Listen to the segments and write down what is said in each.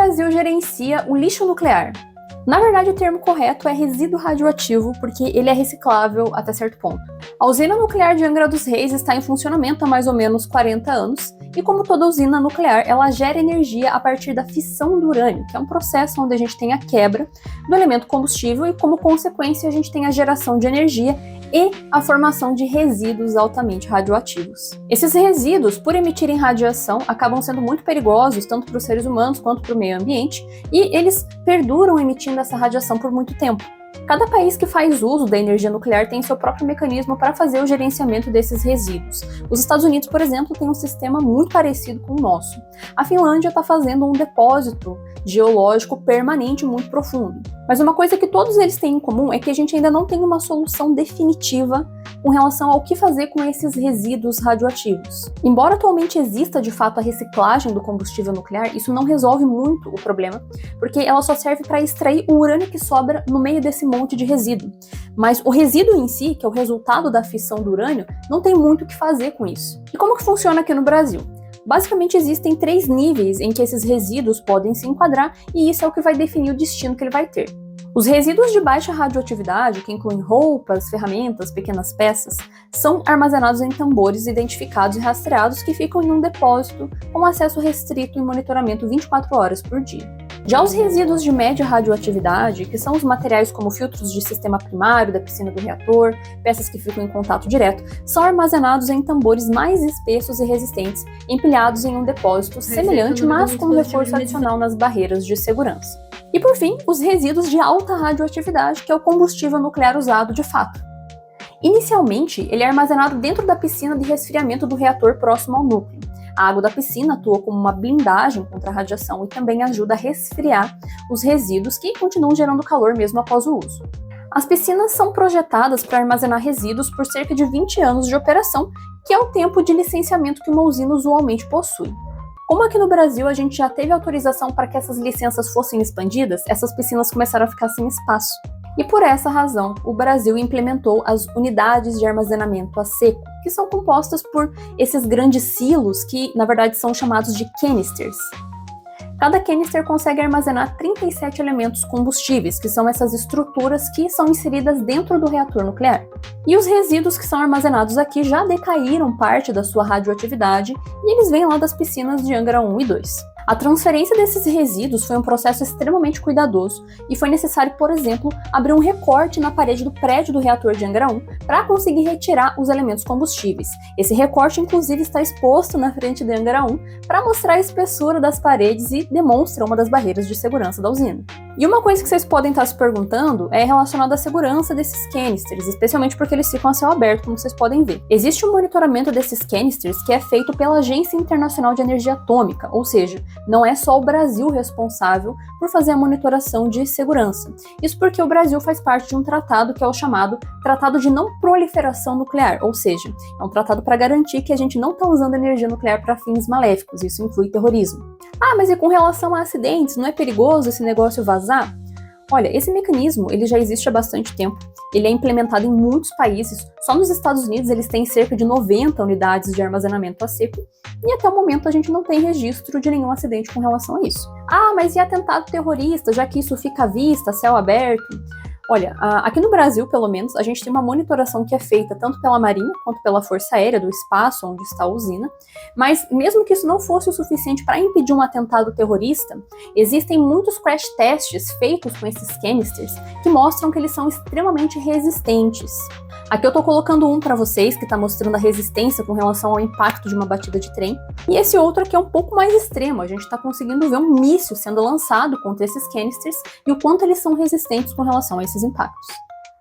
Brasil gerencia o lixo nuclear? Na verdade, o termo correto é resíduo radioativo, porque ele é reciclável até certo ponto. A usina nuclear de Angra dos Reis está em funcionamento há mais ou menos 40 anos, e como toda usina nuclear, ela gera energia a partir da fissão do urânio, que é um processo onde a gente tem a quebra do elemento combustível e, como consequência, a gente tem a geração de energia e a formação de resíduos altamente radioativos. Esses resíduos, por emitirem radiação, acabam sendo muito perigosos, tanto para os seres humanos quanto para o meio ambiente, e eles perduram emitindo essa radiação por muito tempo. Cada país que faz uso da energia nuclear tem seu próprio mecanismo para fazer o gerenciamento desses resíduos. Os Estados Unidos, por exemplo, têm um sistema muito parecido com o nosso. A Finlândia está fazendo um depósito geológico permanente muito profundo. Mas uma coisa que todos eles têm em comum é que a gente ainda não tem uma solução definitiva com relação ao que fazer com esses resíduos radioativos. Embora atualmente exista de fato a reciclagem do combustível nuclear, isso não resolve muito o problema, porque ela só serve para extrair o urânio que sobra no meio desse monte de resíduo. Mas o resíduo em si, que é o resultado da fissão do urânio, não tem muito o que fazer com isso. E como que funciona aqui no Brasil? Basicamente existem 3 níveis em que esses resíduos podem se enquadrar e isso é o que vai definir o destino que ele vai ter. Os resíduos de baixa radioatividade, que incluem roupas, ferramentas, pequenas peças, são armazenados em tambores identificados e rastreados que ficam em um depósito com acesso restrito e monitoramento 24 horas por dia. Já os resíduos de média radioatividade, que são os materiais como filtros de sistema primário da piscina do reator, peças que ficam em contato direto, são armazenados em tambores mais espessos e resistentes, empilhados em um depósito semelhante, mas com um reforço adicional nas barreiras de segurança. E por fim, os resíduos de alta radioatividade, que é o combustível nuclear usado de fato. Inicialmente, ele é armazenado dentro da piscina de resfriamento do reator próximo ao núcleo. A água da piscina atua como uma blindagem contra a radiação e também ajuda a resfriar os resíduos que continuam gerando calor mesmo após o uso. As piscinas são projetadas para armazenar resíduos por cerca de 20 anos de operação, que é o tempo de licenciamento que uma usina usualmente possui. Como aqui no Brasil a gente já teve autorização para que essas licenças fossem expandidas, essas piscinas começaram a ficar sem espaço. E por essa razão, o Brasil implementou as unidades de armazenamento a seco, que são compostas por esses grandes silos que, na verdade, são chamados de canisters. Cada canister consegue armazenar 37 elementos combustíveis, que são essas estruturas que são inseridas dentro do reator nuclear. E os resíduos que são armazenados aqui já decaíram parte da sua radioatividade e eles vêm lá das piscinas de Angra 1 e 2. A transferência desses resíduos foi um processo extremamente cuidadoso e foi necessário, por exemplo, abrir um recorte na parede do prédio do reator de Angra 1 para conseguir retirar os elementos combustíveis. Esse recorte, inclusive, está exposto na frente de Angra 1 para mostrar a espessura das paredes e demonstra uma das barreiras de segurança da usina. E uma coisa que vocês podem estar se perguntando é relacionada à segurança desses canisters, especialmente porque eles ficam a céu aberto, como vocês podem ver. Existe um monitoramento desses canisters que é feito pela Agência Internacional de Energia Atômica, ou seja, não é só o Brasil responsável por fazer a monitoração de segurança. Isso porque o Brasil faz parte de um tratado que é o chamado Tratado de Não Proliferação Nuclear, ou seja, é um tratado para garantir que a gente não está usando energia nuclear para fins maléficos, isso inclui terrorismo. Ah, mas e com relação a acidentes, não é perigoso esse negócio vazar? Olha, esse mecanismo ele já existe há bastante tempo, ele é implementado em muitos países, só nos Estados Unidos eles têm cerca de 90 unidades de armazenamento a seco, e até o momento a gente não tem registro de nenhum acidente com relação a isso. Ah, mas e atentado terrorista, já que isso fica à vista, céu aberto? Olha, aqui no Brasil, pelo menos, a gente tem uma monitoração que é feita tanto pela Marinha quanto pela Força Aérea do espaço onde está a usina, mas mesmo que isso não fosse o suficiente para impedir um atentado terrorista, existem muitos crash tests feitos com esses canisters que mostram que eles são extremamente resistentes. Aqui eu tô colocando um para vocês que está mostrando a resistência com relação ao impacto de uma batida de trem, e esse outro aqui é um pouco mais extremo, a gente está conseguindo ver um míssil sendo lançado contra esses canisters e o quanto eles são resistentes com relação a esses impactos.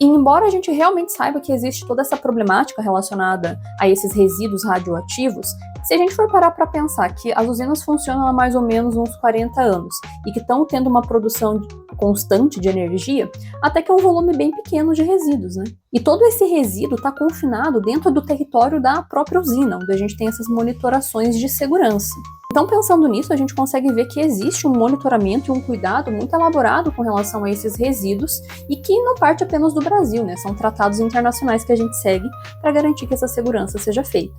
E embora a gente realmente saiba que existe toda essa problemática relacionada a esses resíduos radioativos, se a gente for parar para pensar que as usinas funcionam há mais ou menos uns 40 anos e que estão tendo uma produção constante de energia, até que é um volume bem pequeno de resíduos, né? E todo esse resíduo está confinado dentro do território da própria usina, onde a gente tem essas monitorações de segurança. Então, pensando nisso, a gente consegue ver que existe um monitoramento e um cuidado muito elaborado com relação a esses resíduos e que não parte apenas do Brasil, né? São tratados internacionais que a gente segue para garantir que essa segurança seja feita.